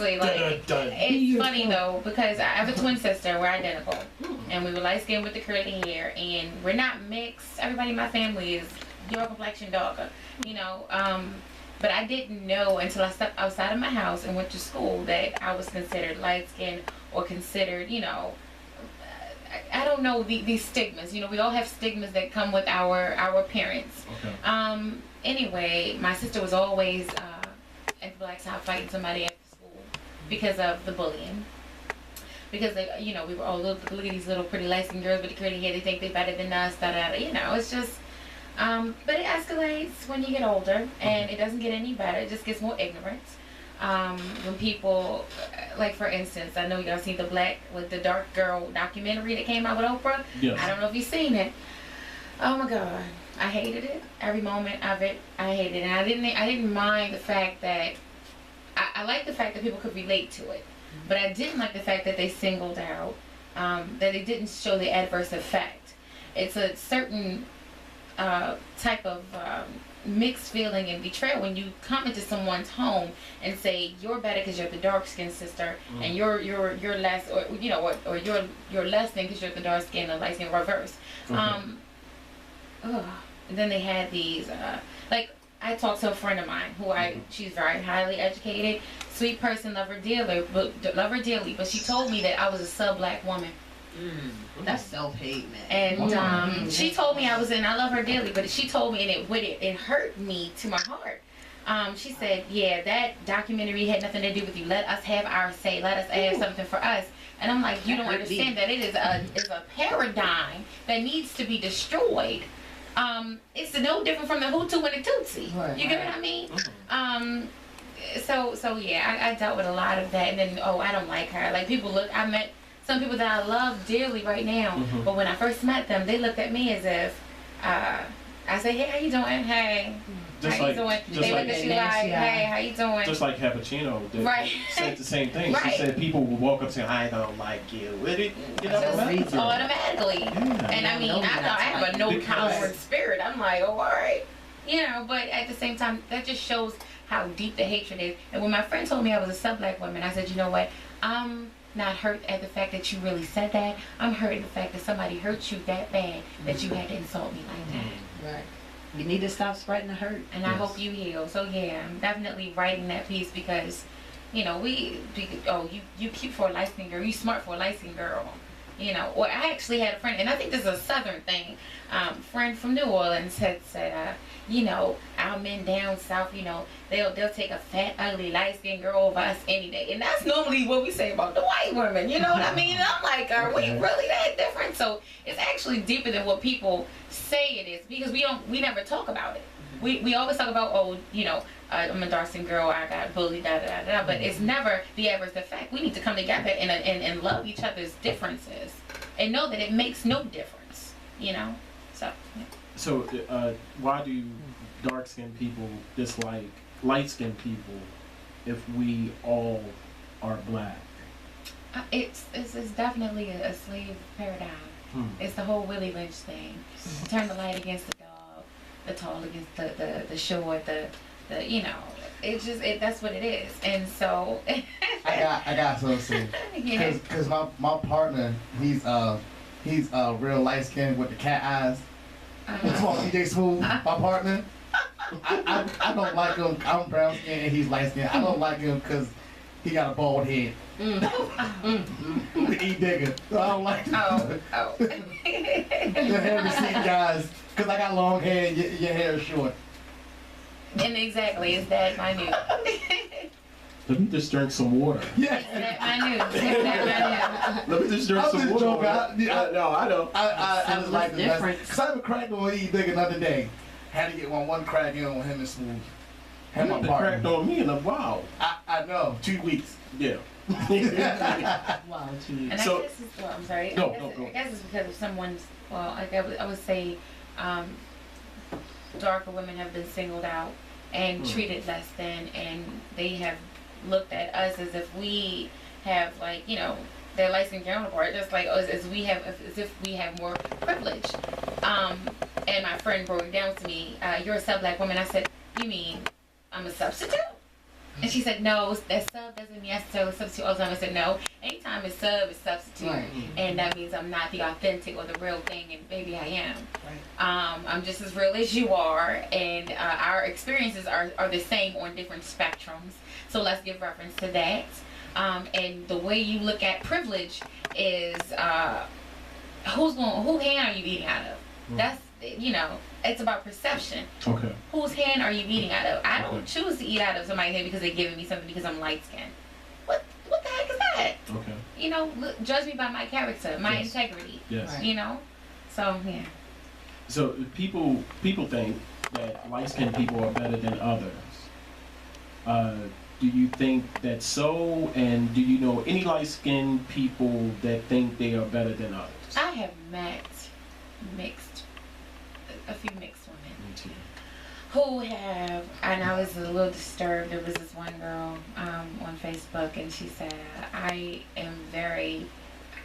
seriously, like, it's funny though, because I have a twin sister, we're identical, and we were light skinned with the curly hair, and we're not mixed. Everybody in my family is your complexion darker, you know. But I didn't know until I stepped outside of my house and went to school that I was considered light skinned or considered, you know, I don't know, these stigmas. You know, we all have stigmas that come with our appearance. Okay. Anyway, my sister was always at the black side fighting somebody after school because of the bullying. Because they, you know, we were all look at these little pretty light-skinned girls with the curly hair. They think they're better than us. Da da da. You know, it's just. But it escalates when you get older, and it doesn't get any better. It just gets more ignorant. When people, like for instance, I know y'all seen the Black with the Dark Girl documentary that came out with Oprah. Yes. I don't know if you've seen it. Oh my God, I hated it. Every moment of it, I hated it. And I didn't mind the fact that I liked the fact that people could relate to it, but I didn't like the fact that they singled out that they didn't show the adverse effect. It's a certain type of mixed feeling and betrayal when you come into someone's home and say you're better because you're the dark skinned sister, and you're less, or you know, or you're less than because you're the dark skin or light skin, reverse. And then they had these like I talked to a friend of mine who she's very highly educated, sweet person, love her dearly, but she told me that I was a sub-black woman. That's self-hate, man. And she told me I love her dearly, but she told me, and it hurt me to my heart. She said, yeah, that documentary had nothing to do with you. Let us have our say. Let us add something for us. And I'm like, you don't understand that it is a paradigm that needs to be destroyed. It's no different from the Hutu and the Tutsi. Right, you get what I mean? So yeah, I dealt with a lot of that. And then, I don't like her. Like, I met some people that I love dearly right now, but when I first met them, they looked at me as if I say, hey, how you doing? Hey, how you doing? They look at you like, hey, how you doing? Just like Cappuccino did, said the same thing. Right. She said people would walk up and say, I don't like you. Automatically. And I mean, I have a no tolerance spirit. I'm like, oh, all right. You know, but at the same time, that just shows how deep the hatred is. And when my friend told me I was a sub-black woman, I said, you know what? I'm not hurt at the fact that you really said that. I'm hurt at the fact that somebody hurt you that bad that you had to insult me like that. Right. You need to stop spreading the hurt. And I hope you heal. So yeah, I'm definitely writing that piece because, you know, you cute for a light-skinned girl, you smart for a light-skinned girl. You know, or I actually had a friend, and I think this is a Southern thing. Friend from New Orleans had said, you know, our men down south, you know, they'll take a fat, ugly, light-skinned girl over us any day, and that's normally what we say about the white women. You know what I mean? And I'm like, are we really that different? So it's actually deeper than what people say it is, because we never talk about it. We always talk about, you know, I'm a dark-skinned girl, I got bullied, da da da da, but it's never the adverse effect. We need to come together and love each other's differences and know that it makes no difference, you know? So, yeah. So, why do dark-skinned people dislike light-skinned people if we all are black? It's definitely a slave paradigm. It's the whole Willie Lynch thing. Turn the light against the dog, the tall against the short, the you know, it's just that's what it is. And so I got something to say. Yeah. Cause my partner, he's real light skinned with the cat eyes. It's called DJ Smooth, my partner. I don't like him. I'm brown skinned and he's light skinned. I don't like him because he got a bald head. The E-digger. So I don't like him. Oh. The hair receipt guys, because I got long hair and your hair is short. And exactly, is that my news? Let me just drink some water. Yeah. Is that my news? Is that Let me just drink some water. I don't. I just like the different. Because I haven't cracked on E-digger another day. Had to get one crack in on him and Smooth. You haven't cracked on me in a while. I know, 2 weeks. Yeah. Wow, 2 weeks. And So, I guess it's, I'm sorry. No, I guess it's because of someone's, I would say, darker women have been singled out and treated less than, and they have looked at us as if we have, like, you know, their light-skinned counterpart, just like as if we have more privilege. And my friend broke it down to me. You're a sub-black woman. I said, you mean I'm a substitute? And she said, no, that sub doesn't necessarily substitute all the time. I said, no. Anytime it's sub, it's substitute. Right. And that means I'm not the authentic or the real thing, and maybe I am. Right. I'm just as real as you are, and our experiences are the same on different spectrums. So let's give reference to that. And the way you look at privilege is who hand are you eating out of? That's, it's about perception. Okay. Whose hand are you eating out of? I don't choose to eat out of somebody's hand because they're giving me something because I'm light skinned. What the heck is that? Okay. Judge me by my character, my integrity. Yes. Right. So yeah. So people think that light skinned people are better than others. Do you think that's so? And do you know any light skinned people that think they are better than others? I have met a few mixed women. Me too. Who have, and I was a little disturbed. There was this one girl on Facebook, and she said, I am very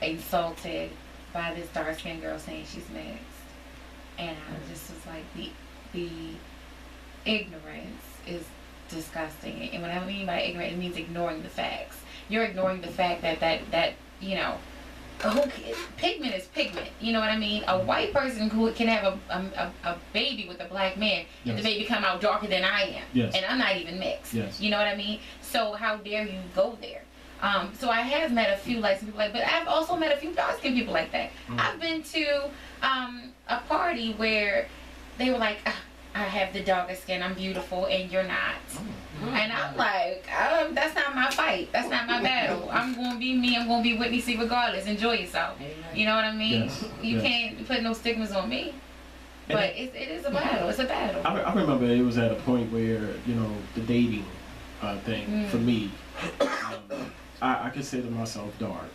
insulted by this dark-skinned girl saying she's mixed. And I just was like, the ignorance is disgusting. And what I mean by ignorant, it means ignoring the facts. You're ignoring the fact that pigment is pigment. You know what I mean? A white person who can have a baby with a black man, and the baby come out darker than I am, and I'm not even mixed. Yes. You know what I mean? So how dare you go there? So I have met a few light-skinned people but I've also met a few dark-skinned people like that. I've been to a party where they were like, I have the darker skin, I'm beautiful, and you're not. And I'm like, that's not my fight. That's not my battle. I'm going to be me. I'm going to be Whitney C. regardless. Enjoy yourself. You know what I mean? Yes. You can't put no stigmas on me. But it is a battle. It's a battle. I remember it was at a point where, the dating thing for me, I consider myself dark.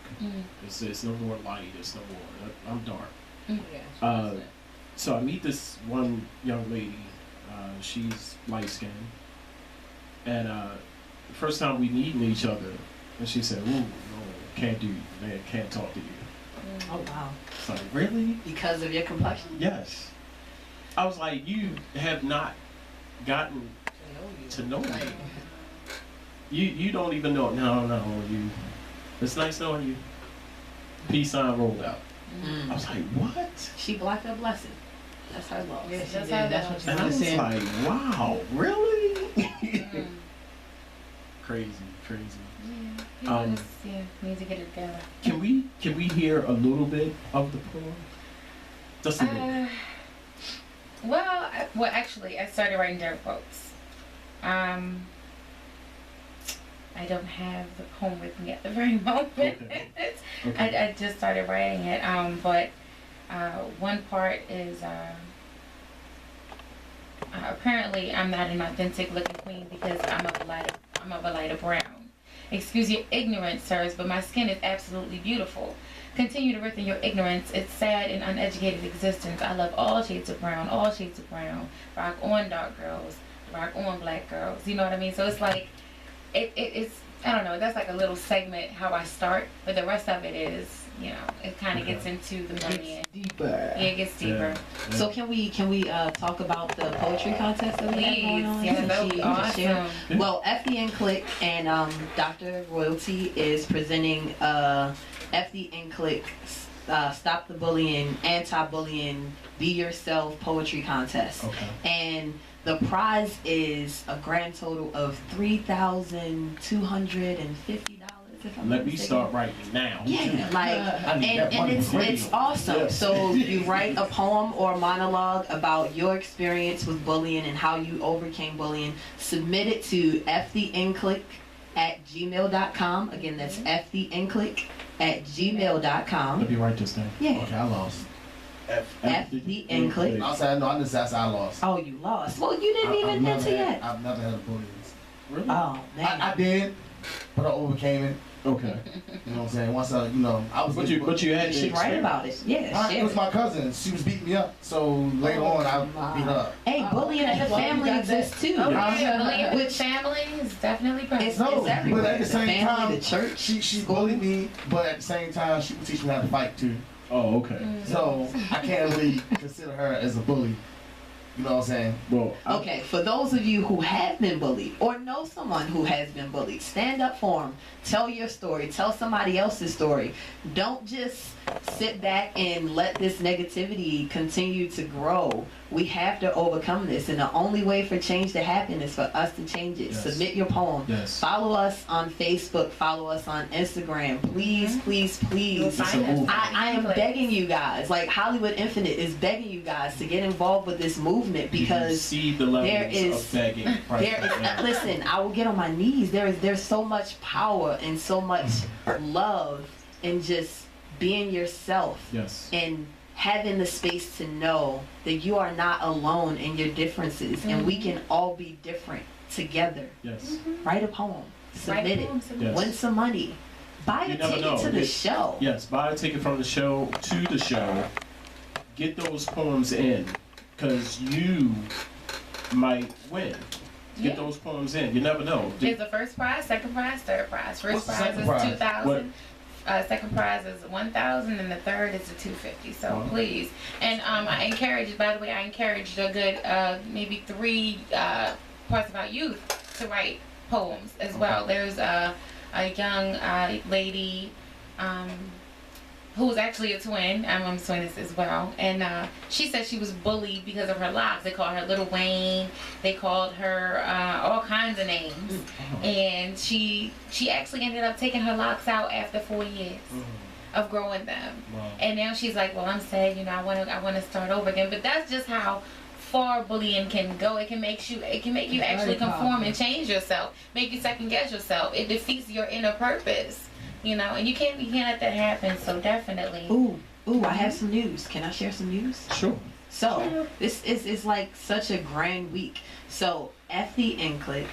It's no more light. It's no more. I'm dark. So I meet this one young lady. She's light skinned. And the first time we meeting each other, and she said, "Ooh, no, can't do you, man, can't talk to you." Oh wow! It's like, really? Because of your complexion? Yes. I was like, you have not gotten to know me. You don't even know. No, you. It's nice knowing you. Peace sign rolled out. I was like, what? She blocked her blessing. That's her loss. Yeah, That's what And I was like, wow, really? Crazy. Yeah. Need to get it together. Can we hear a little bit of the poem? Just a little. Well, actually, I started writing down quotes. I don't have the poem with me at the very moment. Okay. I just started writing it. But one part is apparently I'm not an authentic looking queen because I'm of a lighter brown. Excuse your ignorance, sirs, but my skin is absolutely beautiful. Continue to writhe in your ignorance. It's sad and uneducated existence. I love all shades of brown, all shades of brown. Rock on dark girls, rock on black girls. You know what I mean? So it's like, it's, I don't know, that's like a little segment how I start, but the rest of it is, it kind of gets into the money. It's deeper. Yeah, it gets deeper. Yeah. So can we talk about the poetry contest that we have going on? Yes, that would be awesome. Well, FDN Click and Dr. Royalty is presenting FDN Click Stop the Bullying, Anti-Bullying, Be Yourself Poetry Contest. Okay. And the prize is a grand total of $3,250. Let me start writing now. Yeah, and it's awesome. Yes. So you write a poem or a monologue about your experience with bullying and how you overcame bullying. Submit it to fthenclick@gmail.com. Again, that's fthenclick@gmail.com. Let me write this down. Yeah. Okay, I lost. fthenclick. I understand. I lost. Oh, you lost. Well, you didn't even enter yet. I've never had a bullying. Really? Oh man. I did, but I overcame it. Okay. You know what I'm saying? Once I was. But you had You the should write experience. about it. Yeah, It share was it. my cousin. She was beating me up. So later on, I beat her up. Hey, bullying in the family exists too. Okay, Yeah. bullying with family is definitely present. It's No, everywhere. but at the same family, time, the church. She bullied me, but at the same time, she would teach me how to fight too. Oh, okay. So I can't really consider her as a bully. You know what I'm saying? Well, Okay, for those of you who have been bullied or know someone who has been bullied, stand up for them. Tell your story. Tell somebody else's story. Don't just sit back and let this negativity continue to grow. We have to overcome this, and the only way for change to happen is for us to change it. Yes. Submit your poem. Yes. Follow us on Facebook. Follow us on Instagram. Please, please, please. It's a movement. I am begging you guys, like Hollywood Infinite is begging you guys to get involved with this movement You because see the levels of begging right there is, now. listen, I will get on my knees. There's so much power and so much love in just being yourself Yes. and having the space to know that you are not alone in your differences and we can all be different together. Yes. Write a poem, submit it, Yes. win some money, buy You a never ticket know. to the show. Yes, buy a ticket from the show to the show. Get those poems in, because you might win. Get those poems in. You never know. There's the first prize, second prize, third prize. First What's the prize second is prize? 2,000. Second prize is 1,000, and the third is the 250. So Wow. please, and I encourage. By the way, I encouraged a good maybe 3 parts about youth to write poems as well. There's a young lady who was actually a twin. I'm a twin as well, and she said she was bullied because of her locks. They called her Little Wayne. They called her all kinds of names, and she actually ended up taking her locks out after 4 years of growing them. Wow. And now she's like, well, I'm sad. I want to start over again. But that's just how far bullying can go. It can make you actually conform and change yourself, make you second guess yourself. It defeats your inner purpose. And you can't let that happen. So definitely. Ooh, I have some news. Can I share some news? Sure. So this is like such a grand week. So FD NCLIC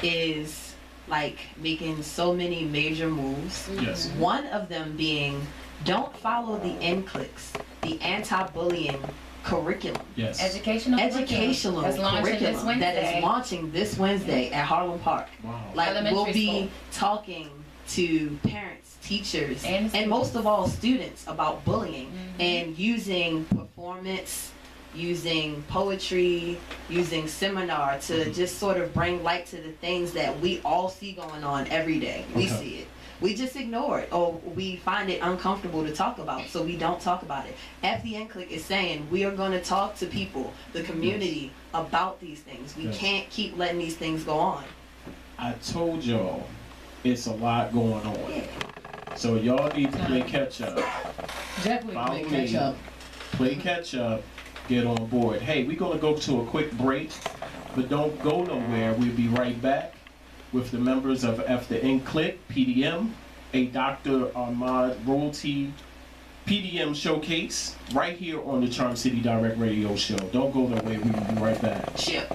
is like making so many major moves. Yes. One of them being, don't follow the NCLICs, the anti-bullying curriculum. Yes. Educational That's launching this curriculum that Wednesday. is launching this Wednesday at Harlem Park. Wow. Like Elementary we'll be school. talking to parents, teachers, And and most of all students about bullying and using performance, using poetry, using seminar to just sort of bring light to the things that we all see going on every day. We Okay. see it. We just ignore it or we find it uncomfortable to talk about, so we don't talk about it. FD NCLIC is saying we are going to talk to people, the community, about these things. We Yes. can't keep letting these things go on. I told y'all it's a lot going on. So y'all need to play catch up. Definitely Follow play me. catch up. Play catch up. Get on board. Hey, we're gonna go to a quick break, but don't go nowhere. We'll be right back with the members of After NCLIC, PDM, a Dr. Ahmed Royalty PDM showcase right here on the Charm City Direct Radio Show. Don't go nowhere. We will be right back. Chip.